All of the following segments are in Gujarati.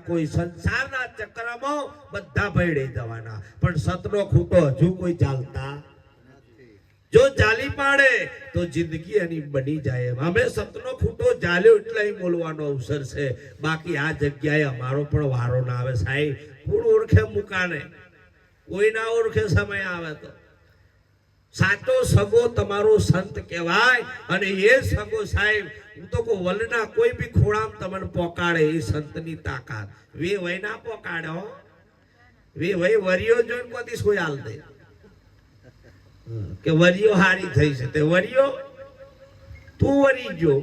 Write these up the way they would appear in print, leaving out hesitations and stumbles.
કોઈ સંસારના ચક્રમાં બધા ભેળે જવાના, પણ સતનો ખૂટો હજુ કોઈ ચાલતા જો ચાલી પાડે તો જિંદગી એની બની જાય. અમે સતનો ખૂટો ચાલ્યો એટલે બોલવાનો અવસર છે, બાકી આ જગ્યાએ અમારો પણ વારો ના આવે. સાહેબ કોણ ઓળખે મુકાને? કોઈ ના ઓળખે. સમય આવે તો સાચો સગો તમારો સંત કહેવાય, અને એ સગો સાહેબ હું તો કહું વલના કોઈ બી ખોળામ તમને પોકાડે એ સંતની તાકાત. વે વય ના પોકાડે હો, વે વય વરિયો જોઈને કોદી કોઈ હાલ દે કે વરિયો હારી થઈ છે, તે વરિયો તું વરી જો.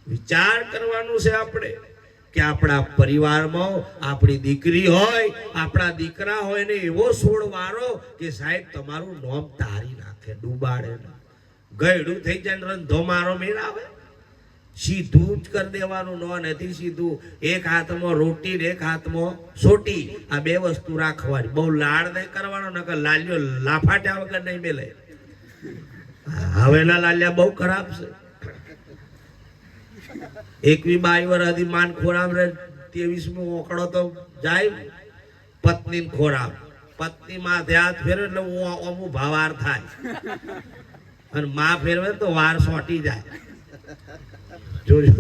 વિચાર કરવાનું છે આપણે કે આપણા પરિવારમાં આપણી દીકરી હોય, આપણા દીકરા હોય ને એવો સોળવારો કે સાહેબ તમારું નામ તારી નાખે, ડૂબાડે ને ગયડું થઈ જાય રંધો મારો મેળ આવે. સીધું જ કરી દેવાનું, નો નથી સીધું. એક હાથમાં રોટી ને એક હાથમાં સોટી, આ બે વસ્તુ રાખવાની. બહુ લાડ નહીં કરવાનો, નકર લાલ્યો લાફાટ્યા વગર નહીં મેલે. હવેના લાલ્યા બહુ ખરાબ છે. 21-22 વર્ષ માન ખોરામ રે, 23મો ઓકળો તો જાય પત્ની ખોરામ. પત્ની માથે હાથ ફેરવે એટલે અમુ ભાવાર થાય, અને માં ફેરવે તો વાર સોટી જાય. જોજો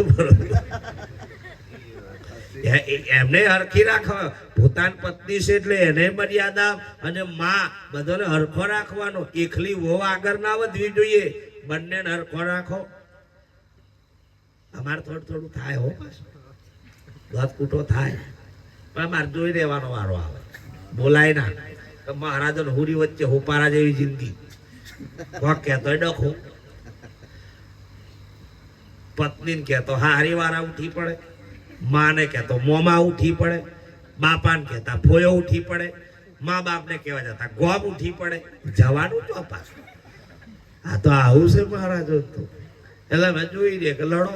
એમને હરખી રાખવા. પોતાની પત્ની છે એટલે એને મર્યાદા, અને માં બધાને હરખો રાખવાનો. એકલી વહુ આગળ ના વધવી જોઈએ, બંનેને હરખો રાખો. અમારે થોડું થાય હો, દસ કૂટો થાય, પણ અમારે જોઈ રહેવાનો વારો આવે. બોલાય ના તો મહારાજ હુરી વચ્ચે હોપારા જેવી જિંદગી. કોક કહેતો ડખો, પત્નીને કહેતો હારી વારા ઉઠી પડે, માને કહેતો મોમાં ઉઠી પડે, બાપાને કહેતા ફોયો ઉઠી પડે, મા બાપને કહેવા જતા ગોમ ઉઠી પડે. જવાનું તો પાછું. આ તો આવું છે મહારાજ. તો એટલે મેં જોઈ દે કે લડો,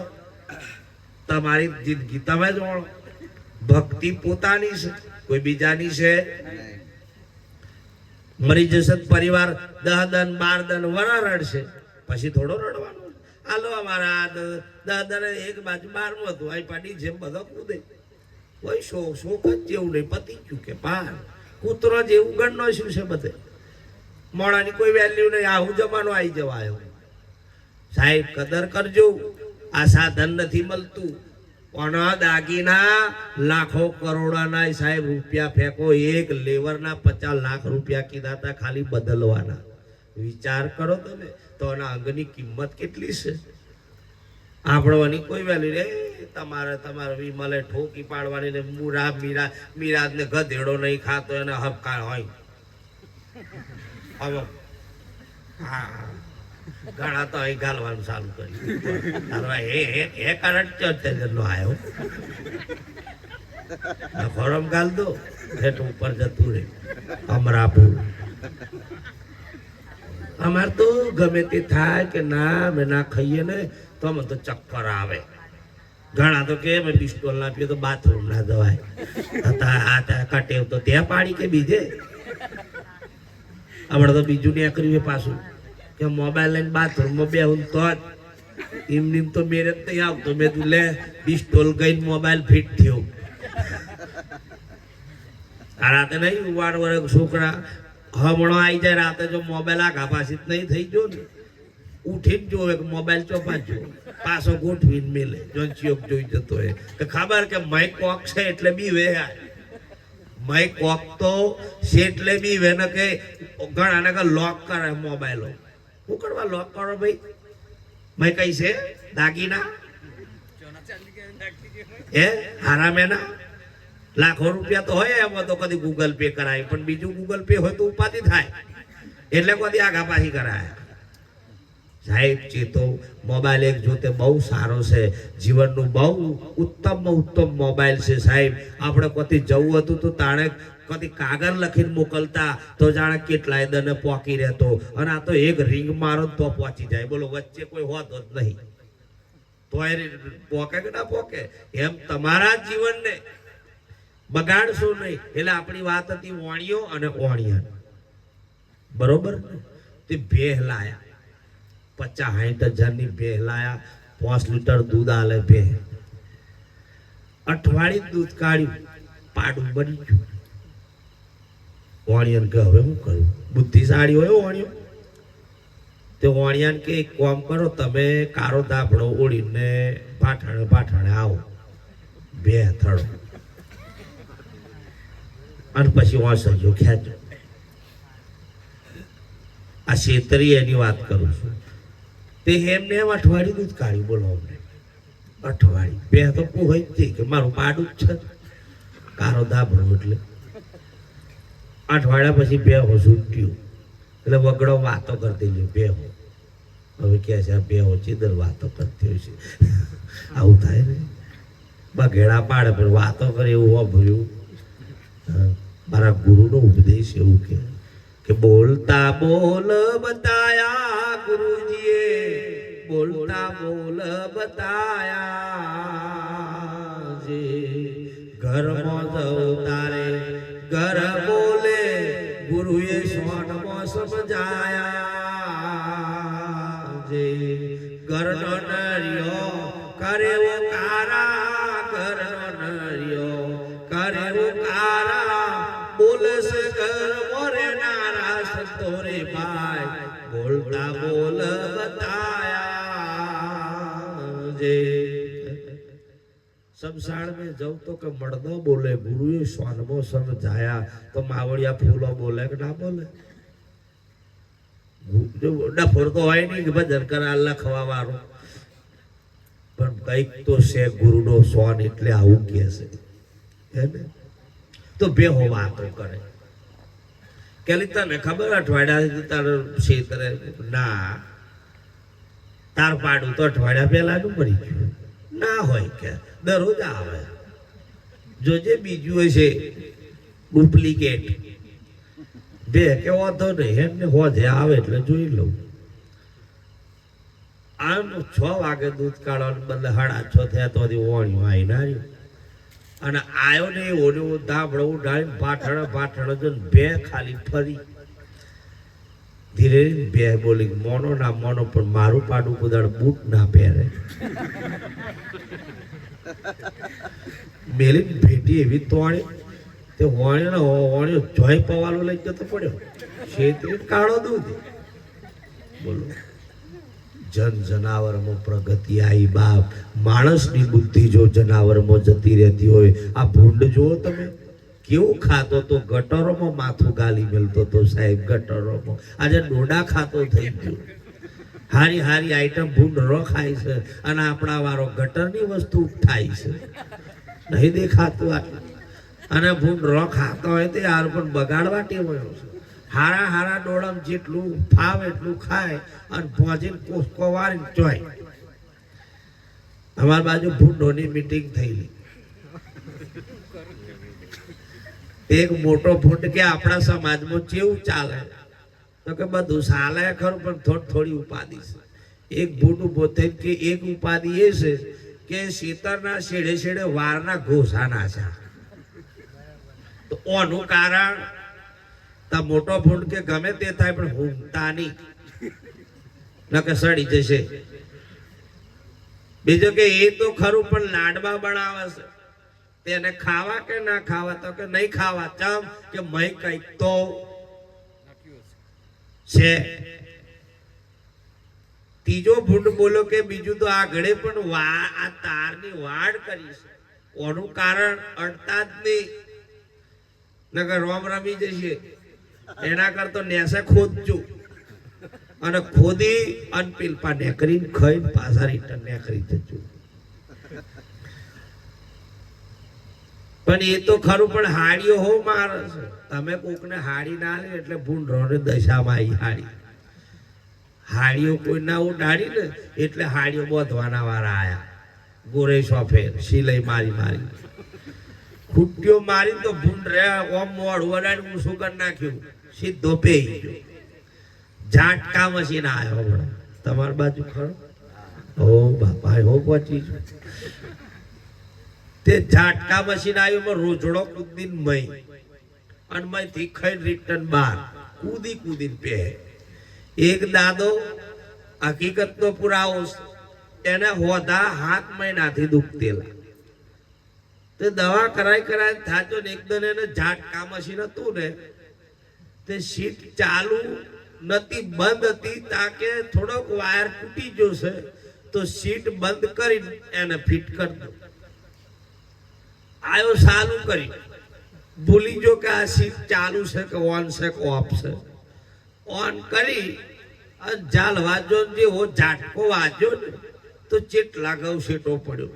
તમારી જિંદગી તમે જોડો. ભક્તિ પોતાની છે, કોઈ બીજાની છે. મરી જશે પરિવાર 10 દન 12 દન વરા રડશે, પછી થોડો રડવાનો. હાલો અમારા 10 દન એક બાજુ 12મું હતું, આ પાડી જેમ બધો કૂદે. કોઈ શોક જ જેવું નહીં, પતી ગયું કે પાર. કૂતરો જેવું ગણનો શું છે બધે. મોડાની કોઈ વેલ્યુ નહીં. આવું જમાનો આવી જવાયો. સાહેબ કદર કરજો. આ સાધન નથી મળતું. પણ દાગીના લાખો કરોડોના સાહેબ રૂપિયા ફેંકો. એક લેવરના 50 લાખ રૂપિયા કીધા હતા ખાલી બદલવાના. વિચાર કરો તમે તો એના અંગની કિંમત કેટલી છે. આપણવાની કોઈ વેલ્યુ રે. તમારે વિમલે ઠોકી પાડવાની ને મીરાજ ને ગધેડો નહીં ખાતો એને હબકાર હોય. હવે હા ઘણા તો અહીં ગાલવાનું ચાલુ કર્યું. એ કારણ ચર્ચા આવ્યો ફોરમ ગાલ દો હેઠ ઉપર જતું રે. અમરાપુર અમારે તો ગમે તે થાય કે ના અમે ના ખાઈએ ને તો અમે તો ચક્કર આવે. ઘણા તો કે અમે પિસ્તોલ ના પીએ તો બાથરૂમ ના જવાય. કટેવ તો ત્યાં પાડી કે બીજે. હમણાં તો બીજું નીકળ્યું પાછું કે મોબાઈલ લઈને બાથરૂમમાં બેહું તો જ એમની તો મેરે જ નહીં આવતો. મેં તું લે પિસ્તોલ ગઈ મોબાઈલ ફિટ થયો. આ રાતે નહીં વાર વર્ષ છોકરા હમણો આવી જાય રાતે જો મોબાઈલ આગા પાછી નહીં થઈ ગયો ને ઉઠીને જોવે કે મોબાઈલ ચોપા જો પાછો ગોઠવીને મેલે. જોનચીઓક જોઈ જતો હોય કે ખબર કે મય કોક છે એટલે બી વે. મય કોક તો છે એટલે બી વે ને કે ઘણા કે લોક કરે મોબાઈલો. શું કરવા લોક કરો ભાઈ? મય કઈ છે દાગીના હે હારામેના લાખો રૂપિયા તો હોય એમાં તો કદી ગૂગલ પે કરાય, પણ બીજું ગૂગલ પે હોય તો ઉપાધિ થાય એટલે કદી આગા પાછી કરાય. સાહેબ ચેતો મોબાઈલ એક જોતે બહુ સારો છે. જીવનનું બહુ ઉત્તમમાં ઉત્તમ મોબાઈલ છે સાહેબ. આપણે કદી જવું હતું તો તાણે કદી કાગળ લખીને મોકલતા તો જાણે કેટલાય દને પોકી રહેતો, અને આ તો એક રિંગ મારો તો પહોંચી જાય. બોલો વચ્ચે કોઈ હોતો જ નહીં તો પોકે કે ના પોકે. એમ તમારા જીવનને બગાડશો નહીં. એટલે આપણી વાત હતી ઓણિયો અને ઓણિયા બરોબર. તે ભેહ લાયા 50-60 હજારની ભેહ લાયા. 5 લીટર દૂધ આલે ભેહ. અઠવાડિયું દૂધ કાઢ્યું, પાડું બની ગયું. વાણિયાને કે હવે શું કરું? બુદ્ધિશાળી હોય વાણિયો. તે વાણિયાને કે એક કામ કરો, તમે કારો દાબડો ઓળીને પાઠાણે પાઠાણે આવો, બે થડો અને પછી વાંસળીઓ ખેંચો. આ છેતરી એની વાત કરું છું. તે એમને એમ અઠવાડિયું દૂધ કાઢ્યું. બોલો અમને અઠવાડિયું. બે તો હોય જ કે મારું પાડું જ છે કારો દાબડો. એટલે અઠવાડિયા પછી બે હો છૂટ્યું. એટલે વગડો વાતો કરતી લ્યો બે હો. હવે કે છે બે હો ચીદર વાતો કરતી હોય છે. આવું થાય ને, બગેડા પાડે પણ વાતો કરે એવું વાપર્યું. મારા ગુરુનો ઉપદેશ એવું કે બોલતા બોલ બતાયા ગુરુજીએ, બોલતા બોલ બતાયા જે ઘરમાં જવું તારે ઘર બોલે ગુરુએ સોનમાં સમજાયા જે ઘરનો નરિયો કરે વો કારા, ઘરનો નરિયો કરે વો કારા, બોલસ ઘર મોરે નારા સંતોરે ભાઈ, બોલતા બોલ બતાયા જે. શમશાન में जाऊं तो કે મર્દો બોલે ગુરુએ સોનમો સમજાયા, તો માવડિયા ફૂલો બોલે કે ના બોલે? ડફોર તો હોય નહીં કે ભજન કરા લખવા વાળો, પણ કઈક તો છે ગુરુનો સોન એટલે આવું કે છે હે ને. તો બે હો વાતો કરે કે તને ખબર અઠવાડિયા તાર ક્ષેત્રે ના તાર પાડું તો અઠવાડિયા પહેલાનું મરી ગયું ના હોય કે દરરોજ આવે. જોજે બીજું હશે ડુપ્લિકેટ. બે કે વાંધો નહીં એમને હોજે આવે એટલે જોઈ લઉં. આમ 6 વાગે દૂધ કાઢવાનું બદલે 6:30 થયા તો ઓણ્યું આવીને આવ્યું. અને આવ્યો ને ઓને ધાબળો ઉઠાડીને પાઠણ જો બે ખાલી ફરી ધીરે બે બોલી મોનો ના મોનો, પણ મારું પાડું કુદાડ બૂટ ના પહેરે. મેલી ભેટી એવી તોડી તે હોણ્યો જોઈ પવાલો લઈ જતો પડ્યો. છેતરી કાળો દૂધ. બોલો જન જનાવરમાં પ્રગતિ આવી બાપ. માણસની બુદ્ધિ જો જનાવરમાં જતી રહેતી હોય, આ ભૂંડ જુઓ તમે કેવું ખાતો તો ગટરોમાં માથું ગાલી મેલતો તો સાહેબ, ગટરોમાં. આજે ડોડા ખાતો થઈ ગયો. હારી હારી આઈટમ ભૂંડ રો ખાય છે અને આપણા વાળો ગટરની વસ્તુ થાય છે. નહીં દેખાતું આટલું. અને ભૂંડ રો ખાતો હોય તે યાર પણ બગાડવા ટેવાયો છે. હારા હારા ડોળમ જેટલું ફાવ એટલું ખાય અને ભોજીને કોસકો વાળીને ચોય. અમારી બાજુ ભૂંડોની મીટિંગ થયેલી. એક મોટો ભૂંડ કે આપણા સમાજમાં કેવું ચાલે? તો કે બધું ચાલે ખરું પણ થોડી ઉપાધિ છે. એક ભૂંડ ઉભો થઈ કે એક ઉપાધિ એ છે કે શેતરના છેડે છેડે વારના ઘોષા નાખ્યા. તો ઓનું કારણ મોટો ભૂંડ કે ગમે તે થાય પણ ઊંઘતા નહીં, નકે સડી જશે. બીજું કે એ તો ખરું પણ લાડવા બનાવે છે. તેને ખાવા કે ના ખાવા? તો કે નહીં ખાવા. ચમ કે મય કઈક તો છે. ત્રીજો ભૂંડ બોલો કે બીજું તો આગળ પણ આ તારની વાડ કરી છે. ઓનું કારણ અડતા જ નહીં, નકર રોમ રમી જશે. એના કરતો નેસે ખોદજો અને ખોદી અનપીલપા નેકરીને ખાઈને પાછા રિટર્ન નેકરી જજો. પણ એ તો ખરું પણ હાડીઓ હો મારે છે. તમે કોકને હાડી ના લે એટલે ભૂંડરોને દશામાં આવી હાડી. હાડીઓ કોઈ ના ઉડાડી ને એટલે હાડીઓ બોધવાના વાળા આયા. ગોરે સોફેર સિલાઈ મારી ખૂટ્યો મારી તો ભૂંડ રે ઓમ મોડું વડાડી ઊંસું કરી નાખ્યું, સીધો પેઈ ગયો. ઝાટકા મશીન આવ્યો હમણાં તમારી બાજુ ખરો? ઓ બાપા હો પહોંચી છું. તે ઝાટકા મશીન આવ્યું રોજડો કૂદીને મય અને મયથી ખાઈ રિટર્ન બાર કૂદીને પે. એક દાદો હકીકત નો પુરાવો એને હોદા 7 મહિનાથી દુખતેલા. તે દવા કરાય થાચો ને એકદમ એને ઝાટકા મશીન હતું ને તે સીટ ચાલુ નથી, બંધ હતી, તાકે થોડોક વાયર તૂટી જશે તો સીટ બંધ કરી એને ફિટ કરી દો. આયો ચાલુ કરી, ભૂલી જો કે આ સીટ ચાલુ છે કે ઓન છે કે ઓફ છે. ઓન કરી જાલ વાજો જેવો ઝાટકો વાજ્યો ને તો ચેટલા ઘઉં શેટો પડ્યો.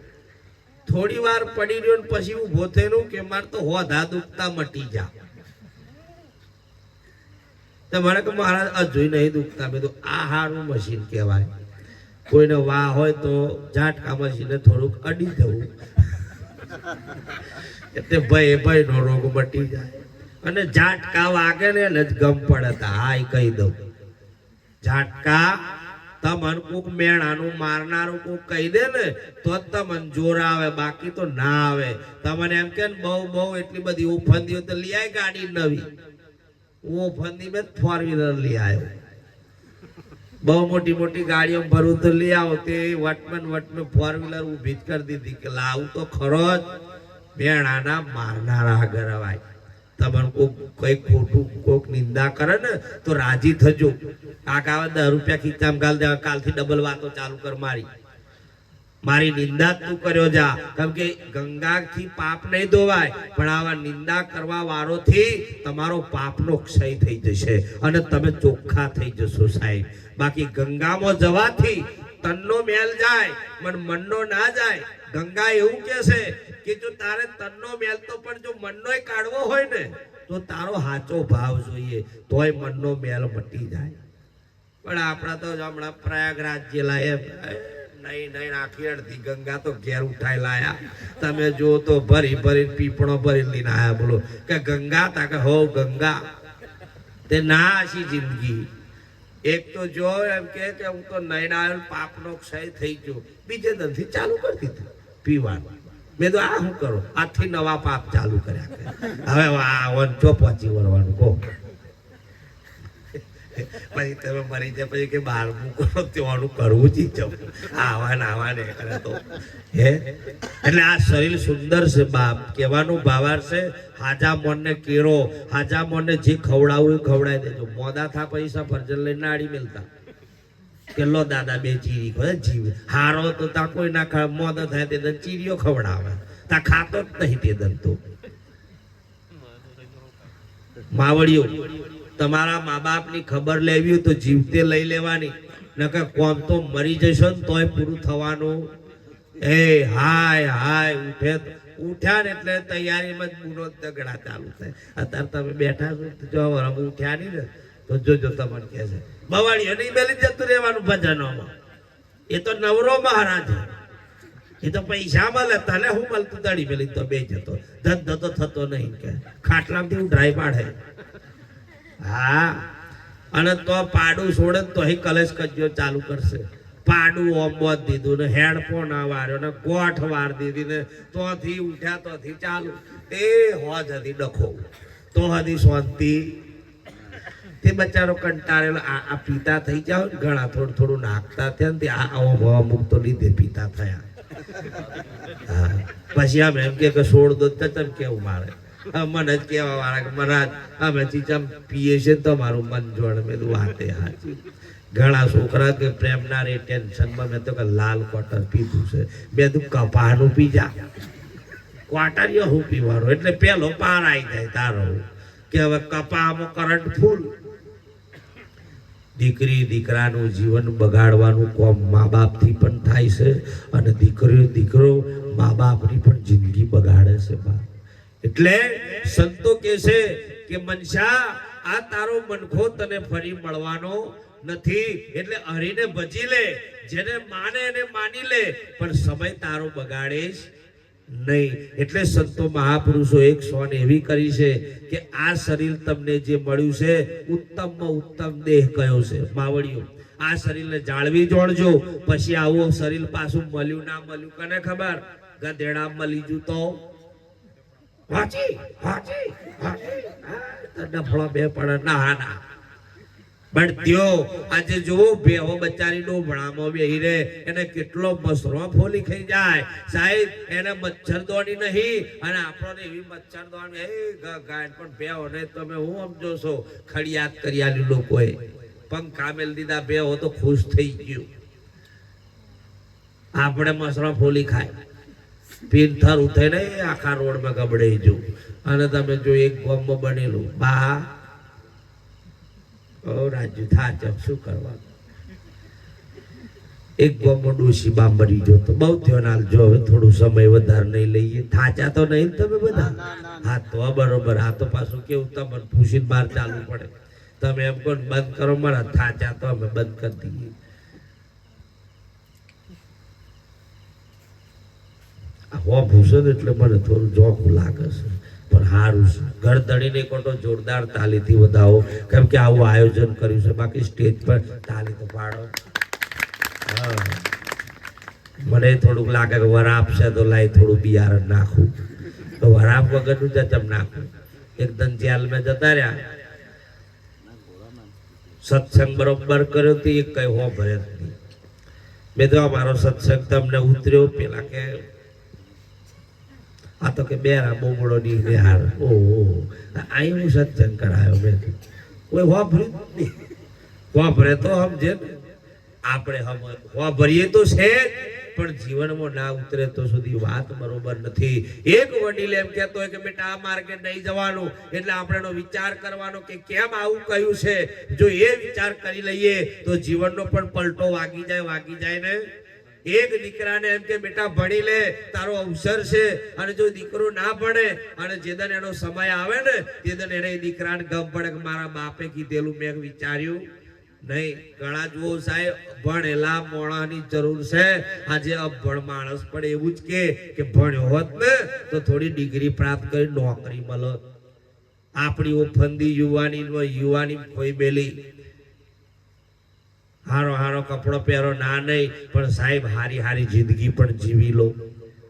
થોડી વાર પડી રહ્યો ને પછી ઉભો થયેલું કે મારે તો હોધા દુખતા મટી જા. મને કે મારા હજુ નહીં દુખતા. મેં તો આ હારું મશીન કહેવાય. કોઈને વાહ હોય તો ઝાટકા મશીને થોડુંક અડી જવું એટલે ભાઈ નો રોગ મટી જાય. અને ઝાટકા વાગે ને એટલે જ ગમ પડે. હા એ કહી દઉં, ઝાટકા તમને કોક મેણાનું મારનારું કોક કહી દે ને તો જ તમને જોર આવે, બાકી તો ના આવે. તમને એમ કે બહુ એટલી બધી ઉફંદી તો લઈ આય ગાડી નવી. ઉફંદી મેં 4 વ્હીલર લઈ આવ્યો. બહુ મોટી ગાડીઓ ભરું તો લઈ આવો. તે વટમેન 4 વ્હીલર ઊભી જ કરી દીધી કે લાવું તો ખરો જ મેણાના મારનારા ગરવાય. તમને કોક કઈ ખોટું કોક નિંદા કરે ને તો રાજી થજો. કાકા 10 રૂપિયા ખીચામાં ગાલ દેવા, કાલથી ડબલ વાતો ચાલુ કર. મારી નિંદા તું કર્યો જા. કેમ કે ગંગાથી પાપ નહીં ધોવાય, પણ આવા નિંદા કરવા વાળોથી તમારો પાપનો ક્ષય થઈ જશે અને તમે ચોખ્ખા થઈ જશો સાહેબ. બાકી ગંગામાં જવાથી તનનો મેલ જાય પણ મનનો ના જાય. ગંગા એવું કે છે કે જો તારે તનનો મેલ તો પણ જો મનનોય કાઢવો હોય ને તો તારો સાચો ભાવ જોઈએ, તોય મનનો મેલ મટી જાય. પણ આપણા તો હમણાં પ્રયાગરાજ જેલા એમ નહીં આખી અડધી ગંગા તો ઘેર ઉઠાઈ લાયા. તમે જો તો ભરી પીપણો ભરી લઈને આયા. બોલો કે ગંગા તા કે હો ગંગા. તે ના આશી જિંદગી. એક તો જો એમ કે હું તો નહીં આવ્યો, પાપનો ક્ષય થઈ ગયો. બીજે દરથી ચાલુ કરી દીધું પીવાનું. મેં તો આ શું કરો, આથી નવા પાપ ચાલુ કર્યા. હવે ચો પહોંચી વળવાનું કહો. પછી તમે મરી જાય પછી કે બહાર મૂકો તેવાનું કરવું જ આવા ને કરે તો હે. એટલે આ શરીર સુંદર છે બાપ. કહેવાનું ભાવાર છે હાજા મોનને કેરો, હાજા મોનને જે ખવડાવું એ ખવડાવી દેજો. મોદા થા પૈસા ફરજન લઈને નાડી મેલતા કે લો દાદા 2 ચીરી ખો જીવ હારો તો તા કોઈ ના મોદા થાય તે ચીરીઓ ખવડાવે. તા ખાતો જ નહીં તે દન તો. માવડીઓ તમારા મા બાપની ખબર લેવી હોય તો જીવતે લઈ લેવાની, નકર કોમ તો મરી જશો ને તોય પૂરું થવાનું. હાય ઉઠ્યા ને એટલે તૈયારીમાં જ બુનો દગડા ચાલુ થાય. અત્યારે તમે બેઠા છો જો ઉઠ્યા નહીં ને તો જોજો તમને કહે છે બવાડીઓ નહીં મેલી જતું રહેવાનું ભજનોમાં. એ તો નવરો મહારાજ, એ તો પૈસા મળે, તને હું મળતું દડી મેલી તો બે જતો ધંધો તો થતો નહીં કે ખાટલામાંથી હું ડ્રાઈ પાડે. હા અને તો પાડું છોડે તો અહીં કલેશ કજ્જો ચાલુ કરશે. પાડું ઓમબોધ દીધું ને હેડફોન વાર્યો ને ગોઠ વાર દીધી ને તોથી ઉઠ્યા તોથી ચાલુ. તે હોજ હતી ડખો તો હતી શાંતિ. તે બચારો કંટાળેલો. આ પીતા થઈ જાવ ને ઘણા થોડું નાખતા થયા ને અમુક તો લીધે પીતા થયા. હા પછી આમ એમ કે છોડ દો તમે કેવું મારે મને જ કેવા વાળા કે મહારાજ અમે ચીચમ પીએ છે તમારું મન જોડ. મેં વાતે હાચી. ઘણા છોકરા કે પ્રેમના રે ટેન્શનમાં મેં તો કે લાલ ક્વાર્ટર પીધું છે. મેં તું કપાનું પી જા. ક્વાર્ટરીઓ હું પીવાનો એટલે પેલો પાર આવી જાય તારો કે હવે કપામાં કરંટ ફૂલ. દીકરી દીકરાનું જીવન બગાડવાનું કોમ મા બાપથી પણ થાય છે અને દીકરો મા બાપની પણ જિંદગી બગાડે છે બાપ. એટલે સંતો કે છે કે મનસા આ તારો મનખો તને ફરી મળવાનો નથી. એટલે હરીને ભજી લે, જેને માને એને માની લે, પણ સમય તારો બગાડેશ નહીં. એટલે સંતો મહાપુરુષો એક સોન એવી કરી છે કે આ શરીર તમને જે મળ્યું છે ઉત્તમમાં ઉત્તમ દેહ કયો છે. માવડીઓ આ શરીરને જાળવી જોડજો. પછી આવું શરીર પાછું મળ્યું ના મળ્યું કને ખબર. ગધેડા મળી જુ તો ડફળો બે પડે ના. પણ ત્યો આજે જુઓ બેહો બચારી ડોભણામાં બેહી રે એને કેટલો મસરો ફોલી ખાઈ જાય સાહેબ એને મચ્છર દોડી નહીં અને આપણને એવી મચ્છર દોડી એ ગાય પણ બેહો ને તમે હું સમજો છો ખડિયાત કરી આલી લોકોએ પંખા મેલ દીધા બેહો તો ખુશ થઈ ગયું આપણે મસરો ફોલી ખાય પીરથર ઉઠે ને આખા રોડમાં ગબડે જો અને તમે જો એક ગામમાં બનેલું બા રાજુ થાચ શું કરવાનું એક ગામમાં ડોશી બા મરી ગયો તો બહુ ધ્યાન આલજો હવે થોડું સમય વધારે નહીં લઈએ થાચા તો નહીં તમે બધા હા તો બરોબર આ તો પાછું કેવું તમને પૂછીને બહાર ચાલવું પડે તમે એમ કહો બંધ કરો મારા થાચા તો અમે બંધ કરી દઈએ હો ભૂષણ એટલે મને થોડું જોખું લાગે છે પણ સારું છે ઘર દળીને કોટો જોરદાર તાલીથી વધાવો કેમ કે આવું આયોજન કર્યું છે બાકી સ્ટેજ પર તાલી તો પાડો મને થોડુંક લાગે કે વરાપ છે તો લાઈ થોડું બિયારણ નાખું તો વરાપ વગરનું જચમ નાખું એકદમ જેલમાં જતા રહ્યા સત્સંગ બરોબર કર્યો તો એક કઈ હો ભરે મેં તો અમારો સત્સંગ તમને ઉતર્યો પેલા કે આ તો કે બેરા બોમડો ની હાર ઓહો અહીં હું સત્સંગ કરાયો મેં કોઈ વાપરે તો સમજે આપણે વાપરીએ તો છે પણ જીવનમાં ના ઉતરે તો સુધી વાત બરોબર નથી એક વડીલ એમ કહેતો હોય કે બેટા આ માર્ગે નહીં જવાનું એટલે આપણે વિચાર કરવાનો કે કેમ આવું કહ્યું છે જો એ વિચાર કરી લઈએ તો જીવનનો પણ પલટો વાગી જાય ને એક દીકરાને એમ કે બેટા ભણી લે તારો અવસર છે અને જો દીકરો ના ભણે અને જેદન એનો સમય આવે ને તેદન એને દીકરાને ગમ પડે કે મારા બાપે કીધેલું મેં વિચાર્યું નહીં ઘણા જુઓ સાહેબ ભણેલા મોણાની જરૂર છે આજે અભણ માણસ પણ એવું જ કે ભણ્યો હોત ને તો થોડી ડિગ્રી પ્રાપ્ત કરી નોકરી મળે આપણી ઓફંદી યુવાની કોઈ બેલી હારો હારો કપડો પહેરો ના નહીં પણ સાહેબ હારી જિંદગી પણ જીવી લો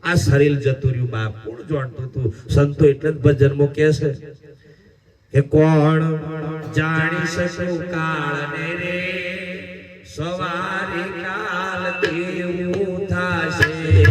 આ શરીર જતું રહ્યું બાપ કોણ જાણતું તું સંતો એટલે જ ભજનમાં કે છે કે કોણ જાણી શકું કાળને રે સવારે કાલ કેવું થાશે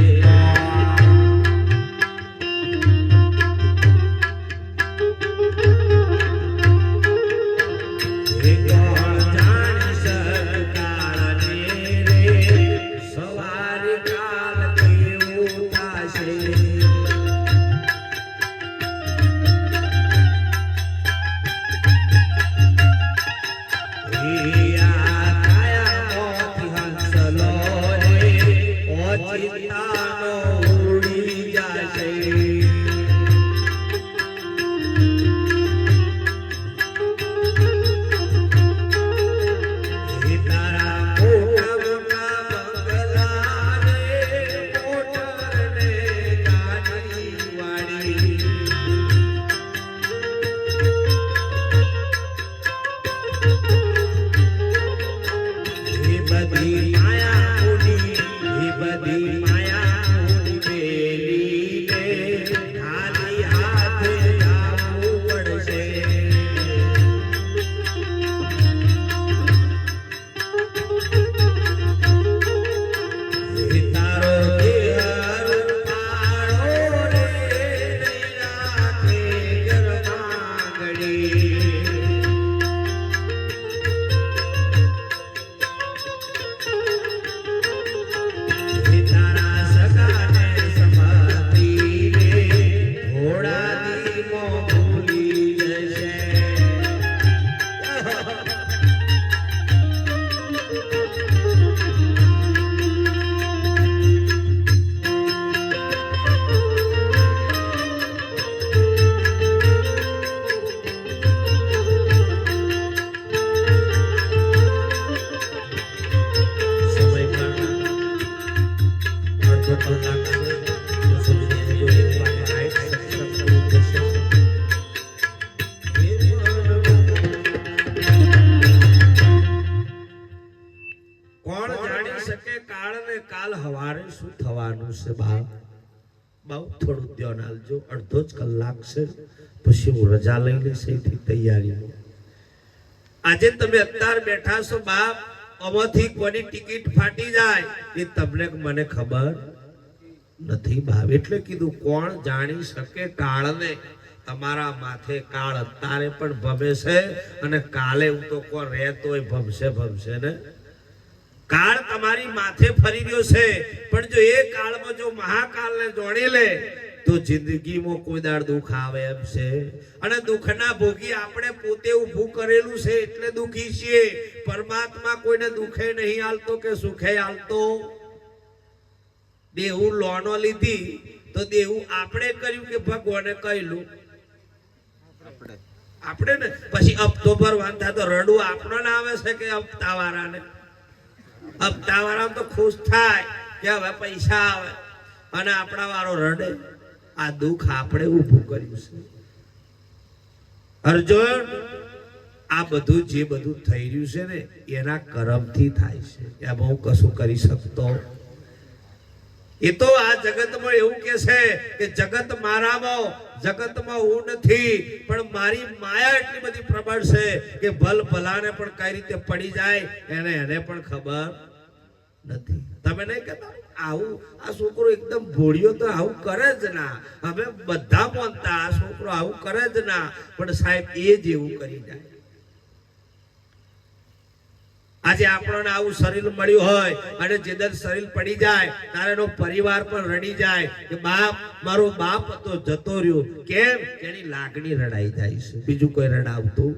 અડધો જ કલાક છે પછી હું રજા લઈ લઈશ એથી તૈયારી આજે તમે અત્યારે બેઠા છો બાપ, આમાંથી કોની ટિકિટ ફાટી જાય એ તમને મને ખબર નથી બાપ. એટલે કીધું કોણ જાણી શકે કાળને. તમારા માથે કાળ અત્યારે પણ ભમે છે અને કાલે હું તો કોણ રહેતોય ભમશે ને. કાળ તમારી માથે ફરી રહ્યો છે, પણ જો એ કાળમાં જો મહાકાળને જોડી લે તો જિંદગીમાં કોઈ દાડ દુઃખ આવે એમ છે. અને દુઃખના ભોગી આપણે પોતે ઊભું કરેલું છે એટલે દુઃખી છીએ. પરમાત્મા કોઈને દુઃખે નહીં આલતો કે સુખે આલતો. દેવું લોનો લીધી તો દેવું આપણે કર્યું કે ભગવાને કહેલું આપણે ને. પછી હપ્તો ભરવાનું થાય તો રડવું આપણો ને આવે છે કે હપ્તા વાળાને? હપ્તા વાળા તો ખુશ થાય કે હવે પૈસા આવે અને આપણા વાળો રડે. આ દુઃખ આપણે ઊભું કર્યું છે. અર્જુન, આ બધું જે બધું થઈ રહ્યું છે ને એના કર્મથી થાય છે. એમાં હું કશું કરી શકતો. એ તો આ જગતમાં એવું કે છે કે જગત મારામાં, જગતમાં હું નથી, પણ મારી માયા એટલી બધી પ્રબળ છે કે ભલ ભલાને પણ કઈ રીતે પડી જાય એને પણ ખબર નથી. તમે નહીં કહેતા આવું આ છોકરો એકદમ ભોળિયો તો આવું કરે જ ના. હવે બધા માનતા આ છોકરો આવું કરે જ ના, પણ સાહેબ એ જ એવું કરી જાય. આજે આપણને આવું શરીર મળ્યું હોય અને જેદર શરીર પડી જાય ત્યારે એનો પરિવાર પણ રડી જાય કે બાપ, મારો બાપ તો જતો રહ્યો. કેમ? એની લાગણી રડાઈ જાય છે, બીજું કોઈ રડાવતું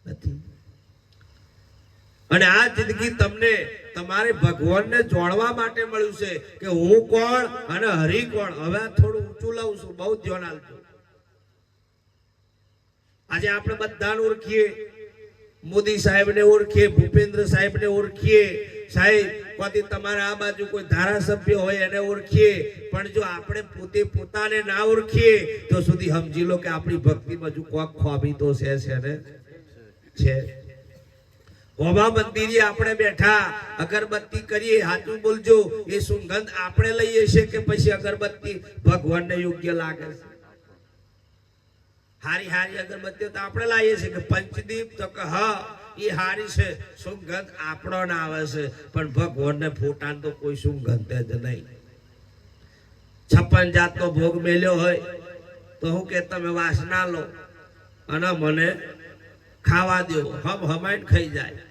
નથી. અને આ જિંદગી તમને તમારે ભગવાનને જોડવા માટે મળ્યું છે કે હું કોણ અને હરિ કોણ. હવે થોડું ઊંચું લાવું છું, બહુ ધ્યાન આપજો. આજે આપણે બધાને ઓળખીએ. મોદી સાહેબને ઓળખીએ, ભૂપેન્દ્ર સાહેબને ઓળખીએ, સાહેબ કોઈ તમારા આ બાજુ કોઈ ધારાસભ્ય હોય એને ઓળખીએ. પણ જો આપણે પોતે પોતાને ના ઓળખીએ તો સુધી સમજી લો કે આપણી ભક્તિમાં હજુ કોક ખોબી તો છે. હોમા મંદિરે આપણે બેઠા અગરબત્તી કરીએ, સાચું બોલજો, એ સુગંધ આપણે લઈએ છીએ કે પછી અગરબત્તી ભગવાનને યોગ્ય લાગે છે? હારી હારી અગરબત્તીઓ તો આપણે લાવીએ છીએ કે પંચદીપ, તો કે હા એ હારી છે, સુગંધ આપણો ના આવે છે, પણ ભગવાનને ફોટાને તો કોઈ સુગંધ જ નહીં. 56 જાતનો ભોગ મેલ્યો હોય તો હું કે તમે વાસના લો અને મને ખાવા દો, હમાઈને ખાઈ જાય.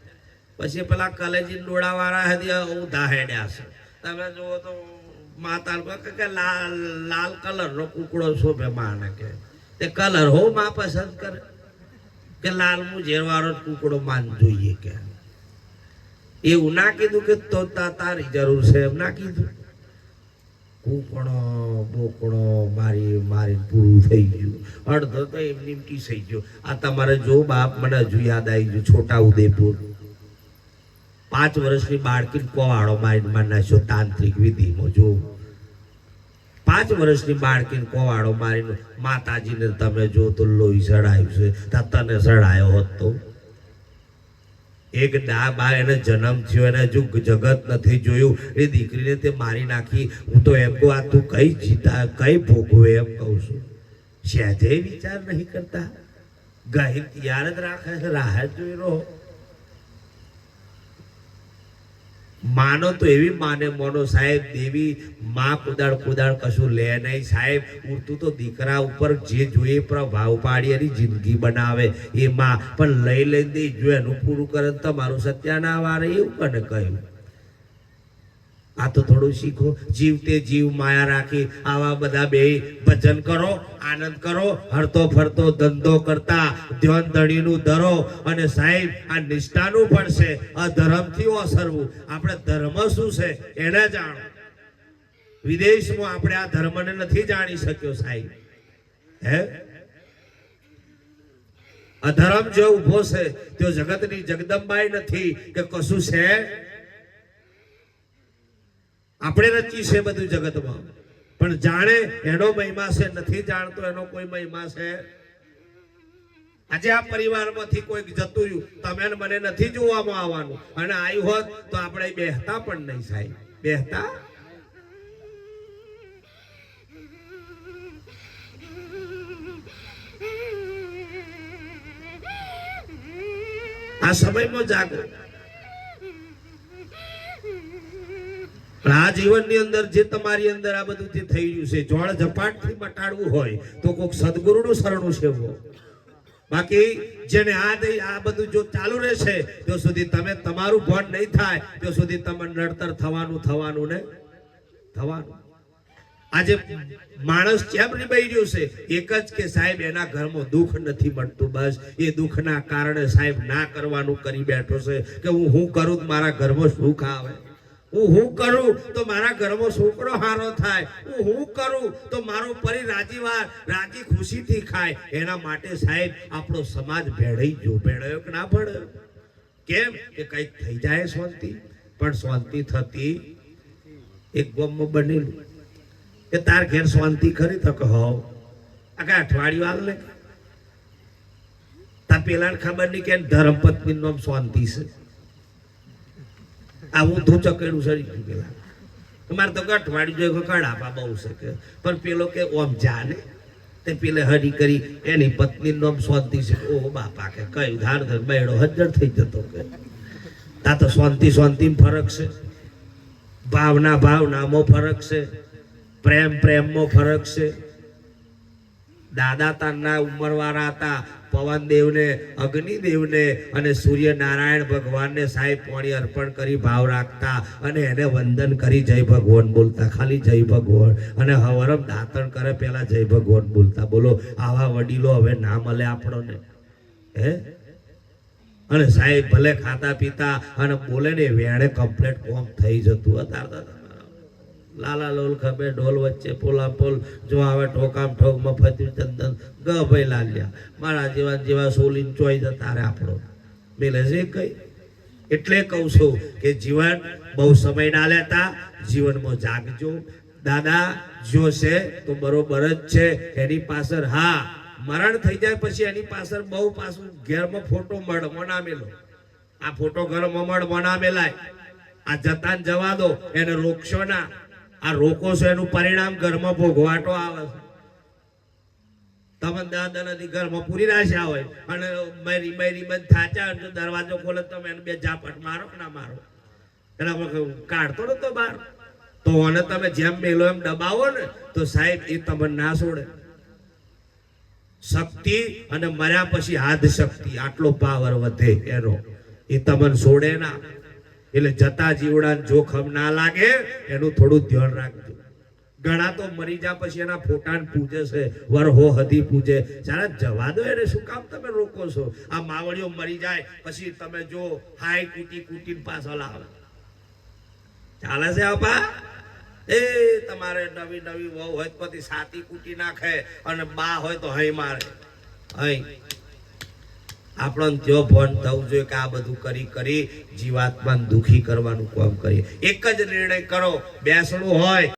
પછી પેલા કલેજી ડોળા વાળા હતી ઊંધા હેડ્યા છે. તમે જુઓ તો માતા કે લાલ કલર નો કુકડો શોભે માને કે તે કલર હો માં પસંદ કરે કે લાલ મુજેર વાળો કુકડો માન જોઈએ કે એવું ના કીધું કે તો તારી જરૂર છે એમ ના કીધું. કુકડો બોકડો મારી પૂરું થઈ ગયું. અડધો તો એમની ટી થઈ ગયો. આ તમારે જો બાપ, મને હજુ યાદ આવી ગયું, છોટા ઉદેપુર 5 વર્ષની બાળકી કોવાળો મારી નાખ્યો તાંત્રિક વિધિમાં. જો 5 વર્ષની બાળકીને કોવાડો મારીને માતાજીને તમે જો તો લોહી સડાયું છે. તને સડાયો હોત તો એક બા એને જન્મ થયો, એને હજુ જગત નથી જોયું, એ દીકરીને તે મારી નાખી. હું તો એમ કહું આ તું કઈ જીતા કઈ ભોગવે એમ કહું છું. સહેજે વિચાર નહીં કરતા, ગહીર તૈયાર જ રાખે છે, રાહ જ જોઈ રહો. માનો તો એવી માને મોનો સાહેબ, દેવી માં કુદાળ કશું લે નહીં સાહેબ. ઉડતું તો દીકરા ઉપર જે જોઈએ પ્રભાવ પાડી એની જિંદગી બનાવે એ માં, પણ લઈ દે જો એનું પૂરું કરે તમારું સત્યાના વારે એવું કને કહ્યું. આ તો થોડું શીખો. જીવતે જીવ માયા રાખી આવા બધા બે ભજન કરો, આનંદ કરો, હરતો ફરતો ધંધો કરતા ધ્યાન ધણીનું ધરો. અને સાહેબ આ નિષ્ઠાનું પણ છે, અધર્મથી ઓસરવું. આપણે ધર્મ શું છે એને જાણો. વિદેશમાં આપણે આ ધર્મને નથી જાણી શક્યો સાહેબ. હે અધર્મ જો ઉભો છે તે જગતની જગદંબાઈ નથી કે કશું છે. આપણે રચી છે બધું જગતમાં, પણ જાણે એનો મહિમા છે, નથી જાણતો એનો કોઈ મહિમા છે. આજે આ પરિવારમાંથી કોઈક જતું રહ્યું, તમે મને નથી જોવામાં આવવાનું, અને આવ્યું હોત તો આપણે બેહતા પણ નહીં સાહેબ. બેહતા આ સમયમાં જાગો. પણ આ જીવનની અંદર જે તમારી અંદર આ બધું જે થઈ રહ્યું છે, જોડ ઝપાટથી મટાડવું હોય તો કોઈક સદગુરુનું શરણું સેવો. બાકી જેને આ બધું જો ચાલુ રહેશે ત્યાં સુધી તમે તમારું ભાન નહીં થાય ત્યાં સુધી તમે નડતર થવાનું ને થવાનું. આજે માણસ કેમ નિભાઈ રહ્યો છે? એક જ કે સાહેબ એના ઘરમાં દુઃખ નથી મળતું, બસ એ દુઃખના કારણે સાહેબ ના કરવાનું કરી બેઠો છે કે હું કરું મારા ઘરમાં સુખ આવે, હું કરું તો મારા ઘરમાં છોકરો હારો થાય, હું કરું તો મારો પરી રાજી ખુશીથી ખાય. એના માટે સાહેબ આપણો સમાજ ભેળાયો કે ના ભેળાયો? કેમ કે કંઈક થઈ જાય શાંતિ, પણ શાંતિ થતી એક ગામમાં બનેલું કે તાર ઘેર શાંતિ ખરી થકે હોવ આખા અઠવાડિયું હાલ ને તાર પેલા ખબર નહીં કે ધર્મપત્ની નું શાંતિ છે. આવું તો ચકેડું સડી ગયું પેલા મારે તો અઠવાડિયું જોઈ કડાપા બહુ છે કે, પણ પેલો કે ઓમ જાને તે પેલે હરી કરી એની પત્ની નું શાંતિ છે. ઓહો બાપા કે કયું ધાર ધર બેડો હજર થઈ જતો કે તા તો શાંતિ ફરક છે, ભાવનામાં ફરક છે, પ્રેમમાં ફરક છે. દાદા તારના ઉંમરવાળા હતા, પવનદેવને, અગ્નિદેવને અને સૂર્યનારાયણ ભગવાનને સાહેબ પાણી અર્પણ કરી ભાવ રાખતા અને એને વંદન કરી જય ભગવાન બોલતા, ખાલી જય ભગવાન. અને હવરમ દાતણ કરે પેલા જય ભગવાન બોલતા. બોલો આવા વડીલો હવે ના મળે આપણને હે? અને સાહેબ ભલે ખાતા પીતા અને બોલે ને વેણે કમ્પ્લેટ કોમ થઈ જતું હતા. લાલા લોલ ખબે ઢોલ વચ્ચે પોલા પોલ જો આવે ઠોકામ ઠોક મફતી ચંદન ગ ભાઈ લાલ્યા મારા જેવા સોલીન ચોઈ જતા રે આપણો મેલે છે કઈ. એટલે કહું છું કે જીવન બહુ સમય ના લેતા, જીવનમાં જાગજો. દાદા જો છે તો બરોબર જ છે, એની પાછળ હા મરણ થઈ જાય પછી એની પાછળ બહુ પાછું ઘેરમાં ફોટો મળવા ના મેલો. આ ફોટો ઘરમાં મળવા ના મેલાય. આ જતા જવા દો, એને રોકશો ના. આ રોકો છો એનું પરિણામ ઘરમાં ભોગવાટો આવે છે. તમે દાદાની ઘરમાં પૂરી રાશા હોય અને મેરી બંધ થાચા દરવાજો ખોલે તમે એને બે ઝાપટ મારો ના મારો એટલે કાઢતો નતો બહાર તો અને તમે જેમ મેલો એમ દબાવો ને તો સાહેબ એ તમને ના છોડે. શક્તિ અને મર્યા પછી હાથ શક્તિ આટલો પાવર વધે એનો, એ તમને છોડે ના. એટલે જતા જીવડાને જોખમ ના લાગે એનું થોડું ધ્યાન રાખજો. ઘણા તો મરી જા પછી એના ફોટાને પૂજે છે, વરહો હદી પૂજે. સારા જવા દો એને, શું કામ તમે રોકો છો? આ માવડીઓ મરી જાય પછી તમે જો હાય કૂટી પાછળ આવે ચાલે છે આપા. એ તમારે નવી વહુ હોય પછી સાતી કૂટી નાખે અને બા હોય તો હઈ મારે. હઈ આપણને જો ફોન થવું જોઈએ કે આ બધું કરી જીવાત્માને દુખી કરવાનું કામ કરીએ. એક જ નિર્ણય કરો, બેસણું હોય